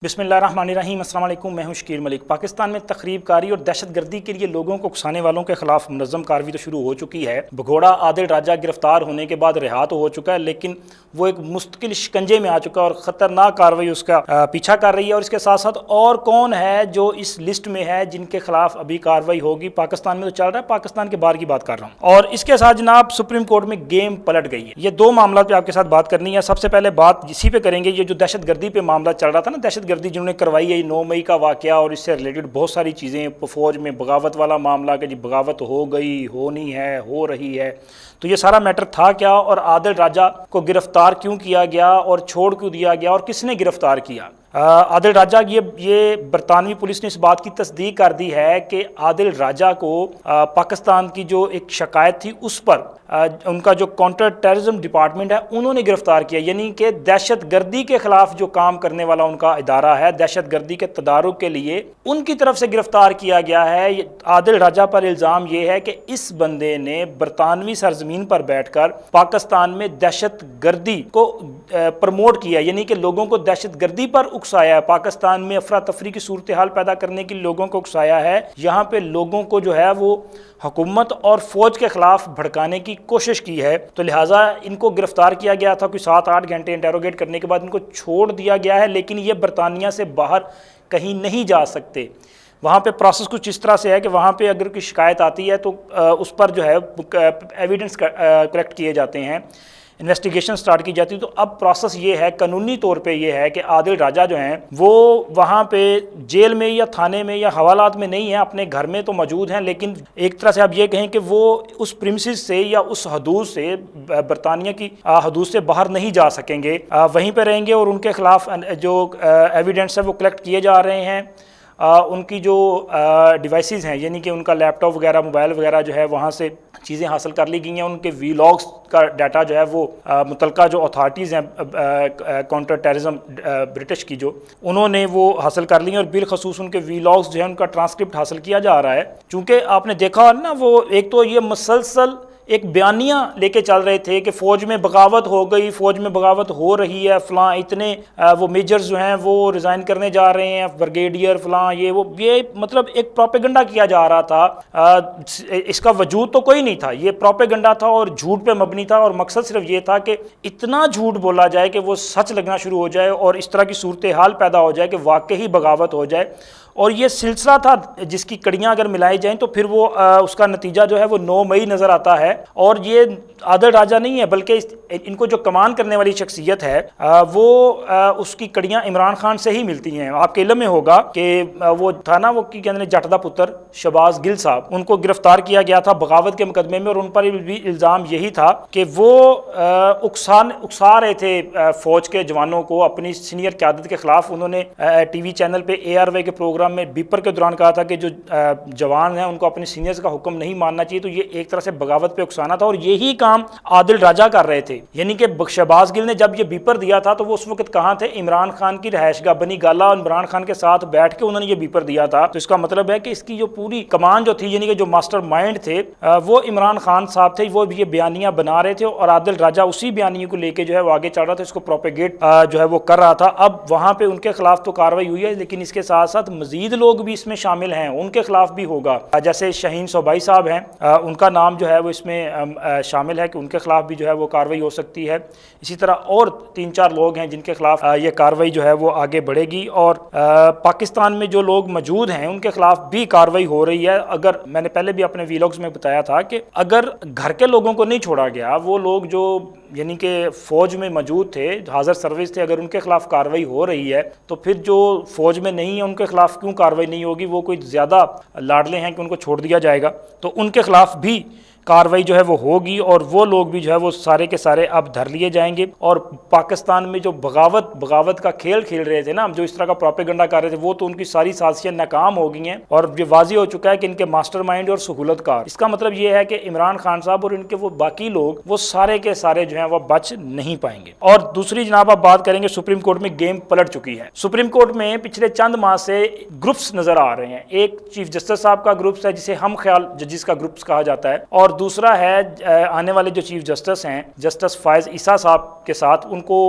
بسم اللہ الرحمن الرحیم۔ السلام علیکم، میں ہوں شکیر ملک۔ پاکستان میں تخریب کاری اور دہشت گردی کے لیے لوگوں کو اکسانے والوں کے خلاف منظم کارروائی تو شروع ہو چکی ہے۔ بھگوڑا عادل راجہ گرفتار ہونے کے بعد رہا تو ہو چکا ہے، لیکن وہ ایک مستقل شکنجے میں آ چکا ہے اور خطرناک کارروائی اس کا پیچھا کر رہی ہے۔ اور اس کے ساتھ ساتھ اور کون ہے جو اس لسٹ میں ہے جن کے خلاف ابھی کارروائی ہوگی؟ پاکستان میں تو چل رہا ہے، پاکستان کے باہر کی بات کر رہا ہوں۔ اور اس کے ساتھ جناب سپریم کورٹ میں گیم پلٹ گئی ہے۔ یہ دو معاملات پہ آپ کے ساتھ بات کرنی ہے۔ سب سے پہلے بات اسی پہ کریں گے، یہ جو دہشت گردی پہ معاملہ چل رہا تھا نا، دہشت گردی جنہوں نے کروائی 9 مئی کا واقعہ اور اس سے ریلیٹڈ بہت ساری چیزیں، فوج میں بغاوت والا معاملہ کہ جی بغاوت ہو گئی، ہونی ہے، ہو رہی ہے، تو یہ سارا میٹر تھا کیا، اور عادل راجہ کو گرفتار کیوں کیا گیا اور چھوڑ کیوں دیا گیا اور کس نے گرفتار کیا؟ عادل راجہ یہ برطانوی پولیس نے اس بات کی تصدیق کر دی ہے کہ عادل راجہ کو پاکستان کی جو ایک شکایت تھی اس پر ان کا جو کاؤنٹر ٹیررزم ڈپارٹمنٹ ہے انہوں نے گرفتار کیا، یعنی کہ دہشت گردی کے خلاف جو کام کرنے والا ان کا ادارہ ہے، دہشت گردی کے تدارک کے لیے ان کی طرف سے گرفتار کیا گیا ہے۔ عادل راجہ پر الزام یہ ہے کہ اس بندے نے برطانوی سرزمین پر بیٹھ کر پاکستان میں دہشت گردی کو پروموٹ کیا، یعنی کہ لوگوں کو دہشت گردی پر اکسایا ہے، پاکستان میں افراتفری کی صورتحال پیدا کرنے کے لیے لوگوں کو اکسایا ہے، یہاں پہ لوگوں کو جو ہے وہ حکومت اور فوج کے خلاف بھڑکانے کی کوشش کی ہے۔ تو لہٰذا ان کو گرفتار کیا گیا تھا، کوئی 7-8 گھنٹے انٹیروگیٹ کرنے کے بعد ان کو چھوڑ دیا گیا ہے، لیکن یہ برطانیہ سے باہر کہیں نہیں جا سکتے۔ وہاں پہ پروسیس کچھ اس طرح سے ہے کہ وہاں پہ اگر کوئی شکایت آتی ہے تو اس پر جو ہے ایویڈنس کلیکٹ کیے جاتے ہیں، انویسٹیگیشن سٹارٹ کی جاتی ہے۔ تو اب پروسیس یہ ہے، قانونی طور پہ یہ ہے کہ عادل راجہ جو ہیں وہ وہاں پہ جیل میں یا تھانے میں یا حوالات میں نہیں ہیں، اپنے گھر میں تو موجود ہیں، لیکن ایک طرح سے آپ یہ کہیں کہ وہ اس پریمسز سے یا اس حدود سے، برطانیہ کی حدود سے باہر نہیں جا سکیں گے، وہیں پہ رہیں گے، اور ان کے خلاف جو ایویڈنس ہے وہ کلیکٹ کیے جا رہے ہیں۔ ان کی جو ڈیوائسز ہیں، یعنی کہ ان کا لیپ ٹاپ وغیرہ، موبائل وغیرہ جو ہے وہاں سے چیزیں حاصل کر لی گئی ہیں، ان کے وی لاگس کا ڈیٹا جو ہے وہ متعلقہ جو اتھارٹیز ہیں کاؤنٹر ٹیررزم برٹش کی، جو انہوں نے وہ حاصل کر لی ہیں، اور بالخصوص ان کے وی لاگس جو ہیں ان کا ٹرانسکرپٹ حاصل کیا جا رہا ہے۔ چونکہ آپ نے دیکھا نا، وہ ایک تو یہ مسلسل ایک بیانیہ لے کے چل رہے تھے کہ فوج میں بغاوت ہو گئی، فوج میں بغاوت ہو رہی ہے، فلاں اتنے وہ میجرز جو ہیں وہ ریزائن کرنے جا رہے ہیں، بریگیڈیئر فلاں، یہ مطلب ایک پروپیگنڈا کیا جا رہا تھا۔ اس کا وجود تو کوئی نہیں تھا، یہ پروپیگنڈا تھا اور جھوٹ پہ مبنی تھا، اور مقصد صرف یہ تھا کہ اتنا جھوٹ بولا جائے کہ وہ سچ لگنا شروع ہو جائے اور اس طرح کی صورتحال پیدا ہو جائے کہ واقعی بغاوت ہو جائے۔ اور یہ سلسلہ تھا جس کی کڑیاں اگر ملائی جائیں تو پھر وہ اس کا نتیجہ جو ہے وہ 9 مئی نظر آتا ہے۔ اور یہ عادل راجہ نہیں ہے، بلکہ ان کو جو کمان کرنے والی شخصیت ہے وہ اس کی کڑیاں عمران خان سے ہی ملتی ہیں۔ آپ کے علم میں ہوگا کہ وہ تھا نا، وہ کی کہتے ہیں جٹ دا پتر شہباز گل صاحب، ان کو گرفتار کیا گیا تھا بغاوت کے مقدمے میں، اور ان پر بھی الزام یہی تھا کہ وہ اکسا رہے تھے فوج کے جوانوں کو اپنی سینئر قیادت کے خلاف۔ انہوں نے ٹی وی چینل پہ ARY کے پروگرام میں بیپر کے دوران کہا تھا کہ جو جوان ہیں ان کو اپنے سینئرز کا حکم نہیں ماننا چاہیے، تو یہ ایک طرح سے بغاوت پہ اکسانا تھا، اور یہی کام عادل راجہ کر رہے تھے۔ یعنی کہ شہباز گل نے جب یہ بیپر دیا تھا تو وہ اس وقت کہاں تھے؟ عمران خان کی رہائش گاہ بنی گالا، اور عمران خان کے ساتھ بیٹھ کے انہوں نے یہ بیپر دیا تھا۔ تو اس کا مطلب ہے کہ اس کی جو پوری کمان جو تھی، یعنی کہ جو ماسٹر مائنڈ تھے وہ عمران خان صاحب تھے، وہ یہ بیانیہ بنا رہے تھے، اور عادل راجہ اسی بیانیے کو لے کے جو ہے وہ آگے چل رہا تھا، اس کو پروپیگیٹ جو ہے وہ کر رہا تھا۔ اب وہاں پہ ان کے خلاف تو کارروائی ہوئی ہے، لیکن اس کے ساتھ ساتھ مزید لوگ بھی اس میں شامل ہیں، ان کے خلاف بھی ہوگا۔ جیسے شاہین صوبائی صاحب ہیں، ان کا نام جو ہے وہ اس میں شامل ہے کہ ان کے خلاف بھی جو ہے وہ کارروائی ہو سکتی ہے۔ اسی طرح اور 3-4 لوگ ہیں جن کے خلاف یہ کارروائی جو ہے وہ آگے بڑھے گی، اور پاکستان میں جو لوگ موجود ہیں ان کے خلاف بھی کارروائی ہو رہی ہے۔ اگر میں نے پہلے بھی اپنے ویلاگز میں بتایا تھا کہ اگر گھر کے لوگوں کو نہیں چھوڑا گیا، وہ لوگ جو یعنی کہ فوج میں موجود تھے، حاضر سروس تھے، اگر ان کے خلاف کارروائی ہو رہی ہے تو پھر جو فوج میں نہیں ہے ان کے خلاف کیوں کارروائی نہیں ہوگی؟ وہ کوئی زیادہ لاڈلے ہیں کہ ان کو چھوڑ دیا جائے گا؟ تو ان کے خلاف بھی کارروائی جو ہے وہ ہوگی، اور وہ لوگ بھی جو ہے وہ سارے کے سارے اب دھر لیے جائیں گے۔ اور پاکستان میں جو بغاوت کا کھیل کھیل رہے تھے نا، جو اس طرح کا پروپیگنڈا کر رہے تھے، وہ تو ان کی ساری سازشیں ناکام ہو گئی ہیں، اور یہ واضح ہو چکا ہے کہ ان کے ماسٹر مائنڈ اور سہولت کار، اس کا مطلب یہ ہے کہ عمران خان صاحب اور ان کے وہ باقی لوگ، وہ سارے کے سارے جو ہیں وہ بچ نہیں پائیں گے۔ اور دوسری جناب آپ بات کریں گے، سپریم کورٹ میں گیم پلٹ چکی ہے۔ سپریم کورٹ میں پچھلے چند ماہ سے گروپس نظر آ رہے ہیں۔ ایک چیف جسٹس صاحب کا گروپس ہے جسے ہم خیال ججز کا گروپس کہا جاتا ہے، اور دوسرا ہے آنے والے جو چیف جسٹس ہیں جسٹس فائز عیسیٰ صاحب کے ساتھ ان کو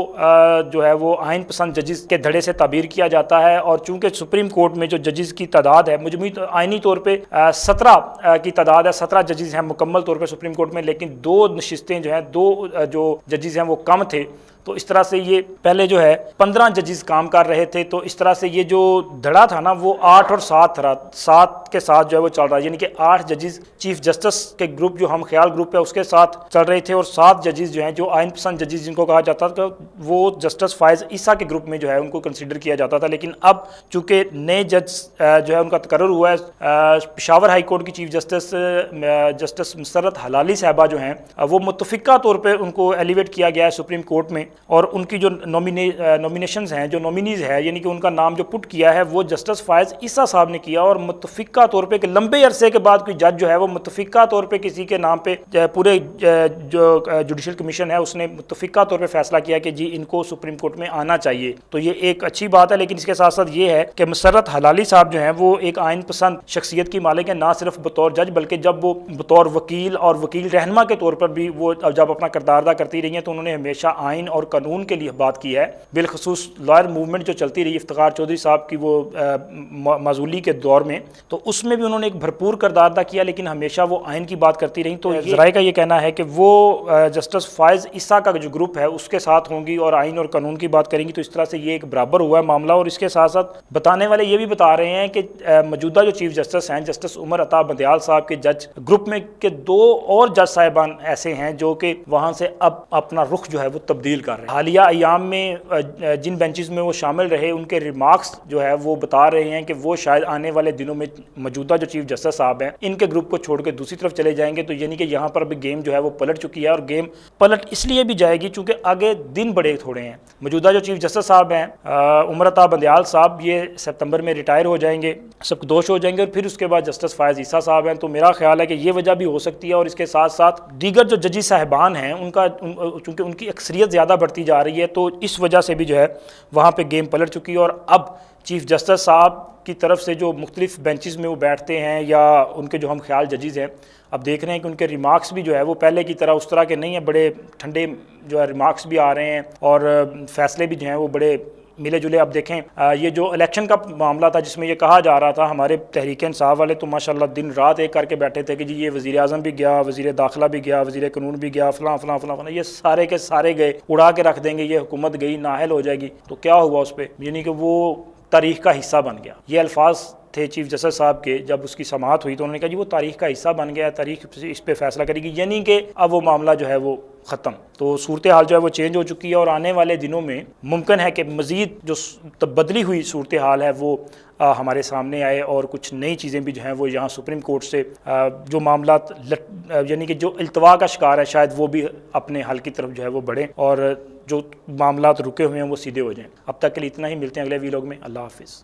جو ہے وہ آئین پسند ججز کے دھڑے سے تعبیر کیا جاتا ہے، اور چونکہ سپریم کورٹ میں جو ججز کی تعداد ہے مجموعی آئینی طور پہ 17 کی تعداد ہے، 17 ججز ہیں مکمل طور پہ سپریم کورٹ میں، لیکن 2 نشستیں جو ہیں 2 جو ججز ہیں وہ کم تھے، تو اس طرح سے یہ پہلے جو ہے 15 ججز کام کر رہے تھے، تو اس طرح سے یہ جو دھڑا تھا نا وہ 8 اور 7 تھا، 7 کے ساتھ جو ہے وہ چل رہا ہے، یعنی کہ 8 ججز چیف جسٹس کے گروپ جو ہم خیال گروپ ہے اس کے ساتھ چل رہے تھے، اور 7 ججز جو ہیں جو آئین پسند ججز جن کو کہا جاتا تھا وہ جسٹس فائز عیسیٰ کے گروپ میں جو ہے ان کو کنسیڈر کیا جاتا تھا، لیکن اب چونکہ نئے جج جو ہے ان کا تقرر ہوا ہے، پشاور ہائی کورٹ کی چیف جسٹس جسٹس مسرت حلالی صاحبہ جو ہیں وہ متفقہ طور پہ ان کو ایلیویٹ کیا گیا ہے سپریم کورٹ میں، اور ان کی جو نومینیشنز ہیں جو نومینیز ہے یعنی کہ ان کا نام جو پٹ کیا ہے وہ جسٹس فائز عیسیٰ صاحب نے کیا، اور متفقہ طور پہ کہ لمبے عرصے کے بعد کوئی جج جو ہے وہ متفقہ طور پہ کسی کے نام پہ پورے جو جوڈیشل کمیشن ہے اس نے متفقہ طور پہ فیصلہ کیا کہ جی ان کو سپریم کورٹ میں آنا چاہیے، تو یہ ایک اچھی بات ہے، لیکن اس کے ساتھ ساتھ یہ ہے کہ مسرت حلالی صاحب جو ہیں وہ ایک آئین پسند شخصیت کی مالک ہیں، نہ صرف بطور جج بلکہ جب وہ بطور وکیل اور وکیل رہنما کے طور پر بھی وہ جب اپنا کردار ادا کرتی رہی ہیں تو انہوں نے ہمیشہ آئین اور قانون کے لیے بات کی ہے، بالخصوص لائر موومنٹ جو چلتی رہی افتخار چودھری صاحب کی وہ معزولی کے دور میں، تو اس میں بھی انہوں نے ایک بھرپور کردار ادا کیا، لیکن ہمیشہ وہ آئین کی بات کرتی رہی، تو ذرائع کا یہ کہنا ہے کہ وہ جسٹس فائز عیسیٰ کا جو گروپ ہے اس کے ساتھ ہوں گی اور آئین اور قانون کی بات کریں گی، تو اس طرح سے یہ ایک برابر ہوا ہے معاملہ، اور اس کے ساتھ ساتھ بتانے والے یہ بھی بتا رہے ہیں کہ موجودہ جو چیف جسٹس ہیں جسٹس عمر عطا بندیال صاحب کے جج گروپ میں کے 2 اور جج صاحبان ایسے ہیں جو کہ وہاں سے اب اپنا رخ جو ہے وہ تبدیل کر رہے ہیں، حالیہ ایام میں جن بینچز میں وہ شامل رہے ان کے ریمارکس جو ہے وہ بتا رہے ہیں کہ وہ شاید آنے والے دنوں میں موجودہ جو چیف جسٹس صاحب ہیں ان کے گروپ کو چھوڑ کے دوسری طرف چلے جائیں گے، تو یعنی کہ یہاں پر ابھی گیم جو ہے وہ پلٹ چکی ہے، اور گیم پلٹ اس لیے بھی جائے گی چونکہ آگے دن بڑے تھوڑے ہیں، موجودہ جو چیف جسٹس صاحب ہیں عمر عطا بندیال صاحب یہ سپتمبر میں ریٹائر ہو جائیں گے، سبکدوش ہو جائیں گے، اور پھر اس کے بعد جسٹس فائز عیسیٰ صاحب ہیں، تو میرا خیال ہے کہ یہ وجہ بھی ہو سکتی ہے، اور اس کے ساتھ ساتھ دیگر جو ججی صاحبان ہیں ان کا چونکہ ان کی اکثریت زیادہ بڑھتی جا رہی ہے تو اس وجہ سے بھی جو ہے وہاں پہ گیم پلٹ چکی ہے، اور اب چیف جسٹس صاحب کی طرف سے جو مختلف بینچز میں وہ بیٹھتے ہیں یا ان کے جو ہم خیال ججز ہیں اب دیکھ رہے ہیں کہ ان کے ریمارکس بھی جو ہے وہ پہلے کی طرح اس طرح کے نہیں ہیں، بڑے ٹھنڈے جو ہے ریمارکس بھی آ رہے ہیں، اور فیصلے بھی جو ہیں وہ بڑے ملے جلے۔ اب دیکھیں یہ جو الیکشن کا معاملہ تھا جس میں یہ کہا جا رہا تھا ہمارے تحریک انصاف والے تو ماشاءاللہ دن رات ایک کر کے بیٹھے تھے کہ جی یہ وزیر اعظم بھی گیا، وزیر داخلہ بھی گیا، وزیر قانون بھی گیا، فلاں فلاں فلاں فلاں، یہ سارے کے سارے گئے، اڑا کے رکھ دیں گے، یہ حکومت گئی نااہل ہو جائے گی، تو کیا ہوا اس پہ، یعنی کہ وہ تاریخ کا حصہ بن گیا۔ یہ الفاظ تھے چیف جسٹس صاحب کے جب اس کی سماعت ہوئی تو انہوں نے کہا جی وہ تاریخ کا حصہ بن گیا ہے، تاریخ اس پہ فیصلہ کرے گی، یعنی کہ اب وہ معاملہ جو ہے وہ ختم، تو صورتحال جو ہے وہ چینج ہو چکی ہے، اور آنے والے دنوں میں ممکن ہے کہ مزید جو بدلی ہوئی صورتحال ہے وہ ہمارے سامنے آئے، اور کچھ نئی چیزیں بھی جو ہیں وہ یہاں سپریم کورٹ سے جو معاملات یعنی کہ جو التوا کا شکار ہے شاید وہ بھی اپنے حل کی طرف جو ہے وہ بڑھیں، اور جو معاملات رکے ہوئے ہیں وہ سیدھے ہو جائیں۔ اب تک کے لیے اتنا ہی، ملتے ہیں اگلے ویلاگ میں، اللہ حافظ۔